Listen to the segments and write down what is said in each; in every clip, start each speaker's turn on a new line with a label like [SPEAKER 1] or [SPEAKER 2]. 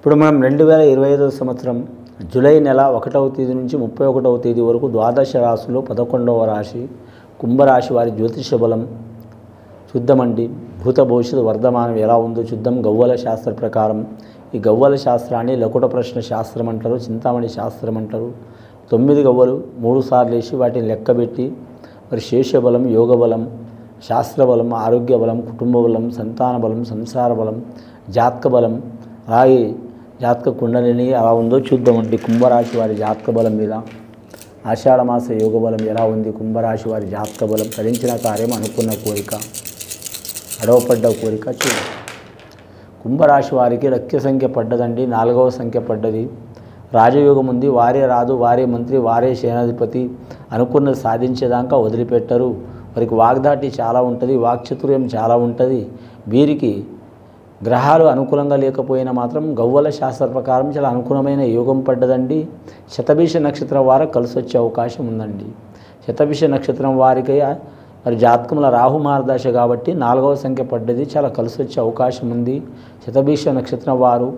[SPEAKER 1] ఇప్పుడు మనం 2025 సంవత్సరం జూలై నెల 1వ తేదీ నుంచి 31వ తేదీ వరకు ద్వాదశ రాశుల్లో 11వ రాశి కుంభరాశి వారి జ్యోతిష బలం చూద్దామండి. భూత భవిష్యత్తు వర్ధమానం ఎలా ఉందో చూద్దాం. గవ్వల శాస్త్ర ప్రకారం ఈ గవ్వల శాస్త్రాన్ని లకుట ప్రశ్న శాస్త్రం అంటారు, చింతామణి శాస్త్రం అంటారు. 9 గవ్వలు 3 సార్లు వేసి వాటిని లెక్కబెట్టి మరి శేషబలం, యోగ బలం, శాస్త్ర బలం, ఆరోగ్య బలం, కుటుంబ బలం, సంతాన బలం, సంసార బలం, జాతక బలం, అలాగే జాతక కుండలిని ఎలా ఉందో చూద్దామండి. కుంభరాశి వారి జాతక బలం మీద ఆషాఢమాస యోగ బలం ఎలా ఉంది, కుంభరాశి వారి జాతక బలం, ఫలించిన కార్యం, అనుకున్న కోరిక, అడవపడ్డ కోరిక చూద్దాం. కుంభరాశి వారికి లక్ష్య సంఖ్య పడ్డదండి, 4వ సంఖ్య పడ్డది. రాజయోగం ఉంది, వారే రాజు, వారే మంత్రి, వారే సేనాధిపతి, అనుకున్నది సాధించేదాకా వదిలిపెట్టరు. వారికి వాగ్దాటి చాలా ఉంటుంది, వాక్చతుర్యం చాలా ఉంటుంది. వీరికి గ్రహాలు అనుకూలంగా లేకపోయినా మాత్రం గవ్వల శాస్త్ర ప్రకారం చాలా అనుకూలమైన యోగం పడ్డదండి. శతభిష నక్షత్రం వారు కలిసి వచ్చే అవకాశం ఉందండి. శతభిష నక్షత్రం వారికి మరి జాతకంలో రాహు మార్గదశ కాబట్టి 4వ సంఖ్య పడ్డది, చాలా కలిసి వచ్చే అవకాశం ఉంది. శతభిష నక్షత్రం వారు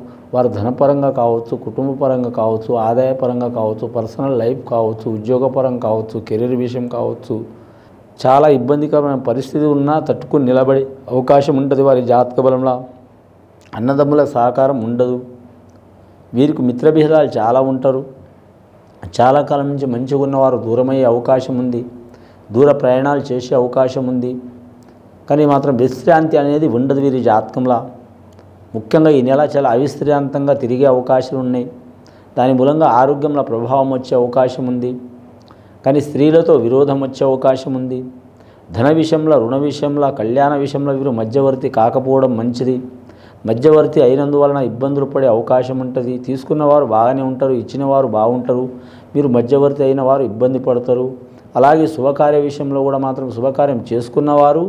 [SPEAKER 1] ధనపరంగా కావచ్చు, కుటుంబపరంగా కావచ్చు, ఆదాయపరంగా కావచ్చు, పర్సనల్ లైఫ్ కావచ్చు, ఉద్యోగపరంగా కావచ్చు, కెరీర్ విషయం కావచ్చు, చాలా ఇబ్బందికరమైన పరిస్థితి ఉన్నా తట్టుకుని నిలబడే అవకాశం ఉంటుంది. వారి జాతక బలంలో అన్నదమ్ముల సహకారం ఉండదు. వీరికి మిత్రభేదాలు చాలా ఉంటారు. చాలా కాలం నుంచి మంచిగా ఉన్నవారు దూరమయ్యే అవకాశం ఉంది, దూర ప్రయాణాలు చేసే అవకాశం ఉంది. కానీ మాత్రం విశ్రాంతి అనేది ఉండదు వీరి జాతకంలో. ముఖ్యంగా ఈ నెల చాలా అవిశ్రాంతంగా తిరిగే అవకాశాలు ఉన్నాయి. దాని మూలంగా ఆరోగ్యంలో ప్రభావం వచ్చే అవకాశం ఉంది. కానీ స్త్రీలతో విరోధం వచ్చే అవకాశం ఉంది. ధన విషయంలో, రుణ విషయంలో, కళ్యాణ విషయంలో వీరు మధ్యవర్తి కాకపోవడం మంచిది. మధ్యవర్తి అయినందువలన ఇబ్బందులు పడే అవకాశం ఉంటుంది. తీసుకున్నవారు బాగానే ఉంటారు, ఇచ్చినవారు బాగుంటారు, మీరు మధ్యవర్తి అయిన వారు ఇబ్బంది పడతారు. అలాగే శుభకార్య విషయంలో కూడా మాత్రం శుభకార్యం చేసుకున్నవారు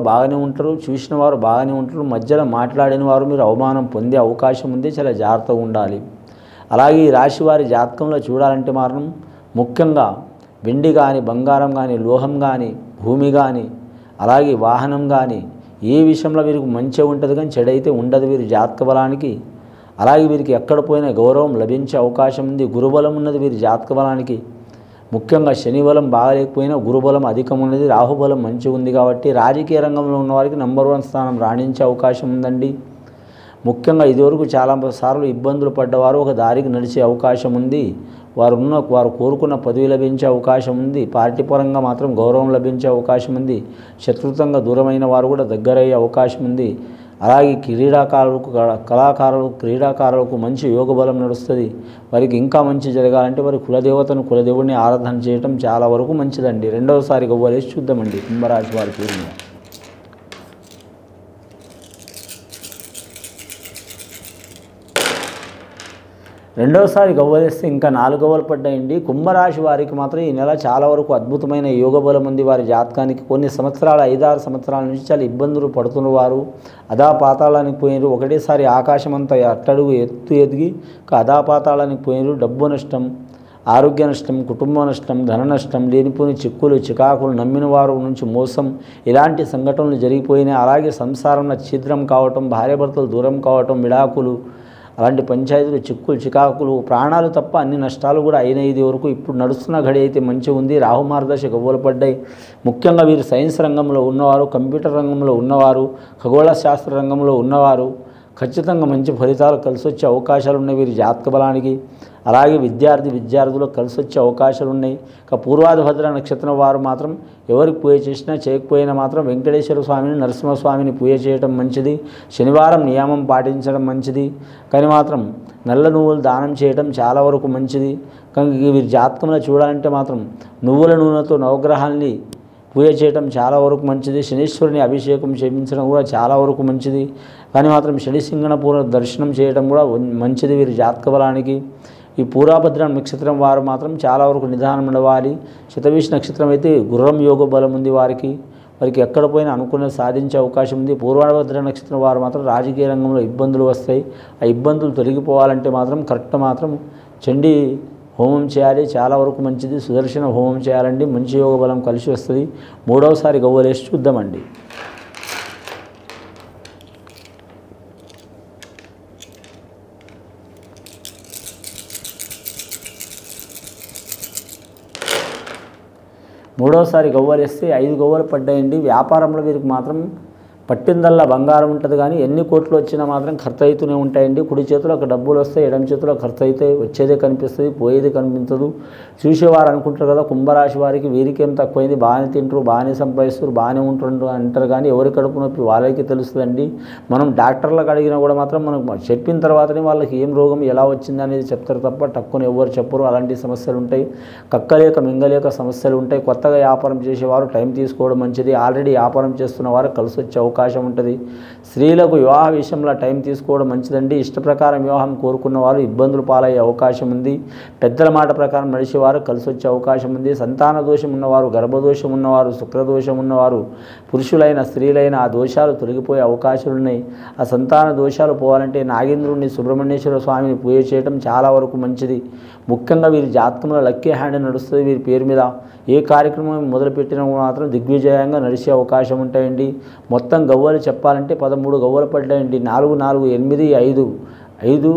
[SPEAKER 1] బాగానే ఉంటారు, చూసిన వారు బాగానే ఉంటారు. మధ్యలో మాట్లాడిన వారు మీరు అవమానం పొందే అవకాశం ఉంది, చాలా జాగ్రత్తగా ఉండాలి. అలాగే ఈ రాశి వారి జాతకంలో చూడాలంటే మాత్రం ముఖ్యంగా వెండి కానీ, బంగారం కానీ, లోహం కానీ, భూమి కానీ, అలాగే వాహనం కానీ ఏ విషయంలో వీరికి మంచిగా ఉంటుంది కానీ చెడైతే ఉండదు వీరి జాతక బలానికి. అలాగే వీరికి ఎక్కడ పోయినా గౌరవం లభించే అవకాశం ఉంది. గురుబలం ఉన్నది వీరి జాతక బలానికి. ముఖ్యంగా శని బలం బాగలేకపోయినా గురుబలం అధికం ఉన్నది, రాహుబలం మంచిగా ఉంది. కాబట్టి రాజకీయ రంగంలో ఉన్న వారికి నంబర్ 1 స్థానం రాణించే అవకాశం ఉందండి. ముఖ్యంగా ఇదివరకు చాలా సార్లు ఇబ్బందులు పడ్డవారు ఒక దారికి నడిచే అవకాశం ఉంది. వారు కోరుకున్న పదవి లభించే అవకాశం ఉంది. పార్టీ పరంగా మాత్రం గౌరవం లభించే అవకాశం ఉంది. శత్రుత్వంగా దూరమైన వారు కూడా దగ్గరయ్యే అవకాశం ఉంది. అలాగే క్రీడాకారులకు మంచి యోగ బలం నడుస్తుంది. వారికి ఇంకా మంచి జరగాలంటే వారి కులదేవుడిని ఆరాధన చేయటం చాలా వరకు మంచిదండి. రెండవసారి గవ్వలేసి చూద్దామండి కుంభరాశి వారి పేరు. రెండవసారి గవ్వలేస్తే ఇంకా 4 గవ్వలు పడ్డాయండి. కుంభరాశి వారికి మాత్రం ఈ నెల చాలా వరకు అద్భుతమైన యోగ బలం ఉంది. వారి జాతకానికి కొన్ని సంవత్సరాలు 5-6 సంవత్సరాల నుంచి చాలా ఇబ్బందులు పడుతున్నవారు అధాపాతాళానికి పోయినారు. ఒకటేసారి ఆకాశం అంతా అట్టడుగు ఎదిగి అధాపాతాళానికి పోయినారు. డబ్బు నష్టం, ఆరోగ్య నష్టం, కుటుంబ నష్టం, ధన నష్టం, లేనిపోని చిక్కులు, చికాకులు, నమ్మిన వారు నుంచి మోసం, ఇలాంటి సంఘటనలు జరిగిపోయినాయి. అలాగే సంసారంలో ఛిద్రం కావటం, భార్యాభర్తలు దూరం కావటం, విడాకులు, అలాంటి పంచాయతీలు, చిక్కులు, చికాకులు, ప్రాణాలు తప్ప అన్ని నష్టాలు కూడా అయినాయి ఇది వరకు. ఇప్పుడు నడుస్తున్న గడి అయితే మంచిగా ఉంది. రాహు మార్గదశ గవ్వలు పడ్డాయి. ముఖ్యంగా వీరు సైన్స్ రంగంలో ఉన్నవారు, కంప్యూటర్ రంగంలో ఉన్నవారు, ఖగోళ శాస్త్ర రంగంలో ఉన్నవారు ఖచ్చితంగా మంచి ఫలితాలు కలిసి వచ్చే అవకాశాలు ఉన్నాయి వీరి జాతక బలానికి. అలాగే విద్యార్థులకు కలిసి వచ్చే అవకాశాలు ఉన్నాయి. ఇక పూర్వాభద్ర నక్షత్రం వారు మాత్రం ఎవరికి పూజ చేసినా చేయకపోయినా మాత్రం వెంకటేశ్వర స్వామిని, నరసింహస్వామిని పూజ చేయడం మంచిది. శనివారం నియమం పాటించడం మంచిది. కానీ మాత్రం నల్ల నువ్వులు దానం చేయడం చాలా వరకు మంచిది. కానీ వీరి జాతకంలో చూడాలంటే మాత్రం నువ్వుల నూనెతో నవగ్రహాల్ని పూజ చేయడం చాలా వరకు మంచిది. శనీశ్వరుని అభిషేకం చేయించడం కూడా చాలా వరకు మంచిది. కానీ మాత్రం శనిసింగణ దర్శనం చేయడం కూడా మంచిది వీరి జాతక బలానికి. ఈ పూర్వభద్ర నక్షత్రం వారు మాత్రం చాలా వరకు నిదానం నడవాలి. శతభిష నక్షత్రం అయితే గుర్రం యోగ బలం ఉంది వారికి ఎక్కడ పోయినా అనుకున్నది సాధించే అవకాశం ఉంది. పూర్వభద్ర నక్షత్రం వారు మాత్రం రాజకీయ రంగంలో ఇబ్బందులు వస్తాయి. ఆ ఇబ్బందులు తొలగిపోవాలంటే మాత్రం చండీ హోమం చేయాలి, చాలా వరకు మంచిది. సుదర్శన హోమం చేయాలండి, మంచి యోగ బలం కలిసి వస్తుంది. 3వసారి గవ్వలేసి చూద్దామండి. మూడోసారి గవ్వలు వేస్తే 5 గవ్వలు పడ్డాయండి. వ్యాపారంలో వీరికి మాత్రం పట్టిందల్లా బంగారం ఉంటుంది, కానీ ఎన్ని కోట్లు వచ్చినా మాత్రం ఖర్చు అవుతూనే ఉంటాయండి. కుడి చేతిలో ఒక డబ్బులు వస్తాయి, ఎడమ చేతిలో ఖర్చు అయితే వచ్చేదే కనిపిస్తుంది, పోయేది కనిపించదు. చూసేవారు అనుకుంటారు కదా కుంభరాశి వారికి వీరికేం తక్కువైంది, బాగానే తింటారు, బాగానే సంపాదిస్తారు, బాగానే ఉంటుండ్రు అంటారు, కానీ ఎవరి కడుపు నొప్పి వాళ్ళకి తెలుస్తుందండి. మనం డాక్టర్లకు అడిగినా కూడా మాత్రం మనకు చెప్పిన తర్వాతనే వాళ్ళకి ఏం రోగం ఎలా వచ్చింది అనేది చెప్తారు తప్ప టక్కున ఎవరు చెప్పరు. అలాంటి సమస్యలు ఉంటాయి, కక్కలేక మింగలేక సమస్యలు ఉంటాయి. కొత్తగా వ్యాపారం చేసేవారు టైం తీసుకోవడం మంచిది. ఆల్రెడీ వ్యాపారం చేస్తున్న వారు కలిసి వచ్చే అవకాశం ఉంటుంది. స్త్రీలకు వివాహ విషయంలో టైం తీసుకోవడం మంచిదండి. ఇష్ట ప్రకారం వివాహం కోరుకున్న వారు ఇబ్బందులు పాలయ్యే అవకాశం ఉంది. పెద్దల మాట ప్రకారం నడిచేవారు కలిసి వచ్చే అవకాశం ఉంది. సంతాన దోషం ఉన్నవారు, గర్భదోషం ఉన్నవారు, శుక్రదోషం ఉన్నవారు, పురుషులైన స్త్రీలైన ఆ దోషాలు తొలగిపోయే అవకాశాలు ఉన్నాయి. ఆ సంతాన దోషాలు పోవాలంటే నాగేంద్రుడిని, సుబ్రహ్మణ్యేశ్వర స్వామిని పూజ చేయడం చాలా వరకు మంచిది. ముఖ్యంగా వీరి జాతకంలో లక్కీ హ్యాండ్ నడుస్తుంది. వీరి పేరు మీద ఏ కార్యక్రమం మొదలుపెట్టినా మాత్రం దిగ్విజయంగా నడిచే అవకాశం ఉంటాయండి. మొత్తం గవ్వలు చెప్పాలంటే 13 గవ్వలు పడ్డాయండి. 4, 4, 8, 5, 5,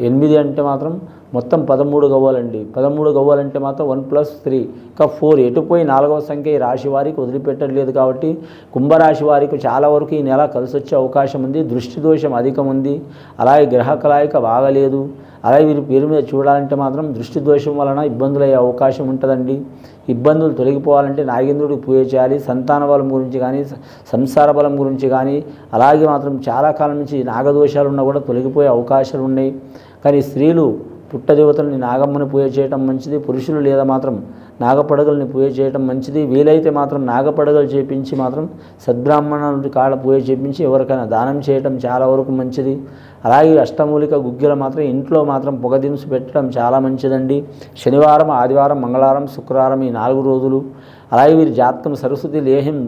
[SPEAKER 1] 8 అంటే మాత్రం మొత్తం 13 గవ్వలండి. 13 గవ్వలంటే మాత్రం 1+3 ఇంకా 4 ఎటుపోయి 4వ సంఖ్య ఈ రాశి వారికి వదిలిపెట్టలేదు. కాబట్టి కుంభరాశి వారికి చాలా వరకు ఈ నెల కలిసి వచ్చే అవకాశం ఉంది. దృష్టి దోషం అధికం ఉంది, అలాగే గ్రహ కలయిక బాగలేదు. అలాగే వీరి పేరు మీద చూడాలంటే మాత్రం దృష్టి దోషం వలన ఇబ్బందులు అయ్యే అవకాశం ఉంటుందండి. ఇబ్బందులు తొలగిపోవాలంటే నాగేంద్రుడికి పూజ చేయాలి. సంతాన బలం గురించి కానీ, సంసార బలం గురించి కానీ, అలాగే మాత్రం చాలా కాలం నుంచి నాగదోషాలు ఉన్నా కూడా తొలగిపోయే అవకాశాలు ఉన్నాయి. కానీ స్త్రీలు పుట్టదేవతల్ని నాగమ్మని పూజ చేయటం మంచిది. పురుషులు లేదా మాత్రం నాగపడగల్ని పూజ చేయటం మంచిది. వీలైతే మాత్రం నాగపడగలు చేపించి మాత్రం సద్బ్రాహ్మణుడి కాళ్ళ పూజ చేపించి ఎవరికైనా దానం చేయటం చాలా వరకు మంచిది. అలాగే అష్టమూలిక గుగ్గిల మాత్రం ఇంట్లో మాత్రం పొగదినుసు పెట్టడం చాలా మంచిదండి. శనివారం, ఆదివారం, మంగళవారం, శుక్రవారం ఈ 4 రోజులు. అలాగే వీరి జాతకం సరస్వతి లేహ్యం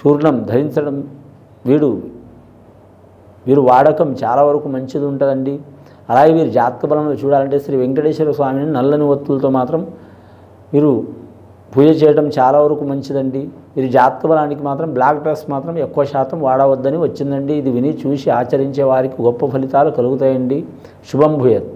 [SPEAKER 1] చూర్ణం ధరించడం వీరు వాడకం చాలా వరకు మంచిది ఉంటుందండి. అలాగే వీరు జాతక బలంలో చూడాలంటే శ్రీ వెంకటేశ్వర స్వామిని నల్లని ఒత్తులతో మాత్రం వీరు పూజ చేయడం చాలా వరకు మంచిదండి. వీరి జాతక బలానికి మాత్రం బ్లాక్ డ్రెస్ మాత్రం ఎక్కువ శాతం వాడవద్దని వచ్చిందండి. ఇది విని చూసి ఆచరించే వారికి గొప్ప ఫలితాలు కలుగుతాయండి. శుభం భూయత్.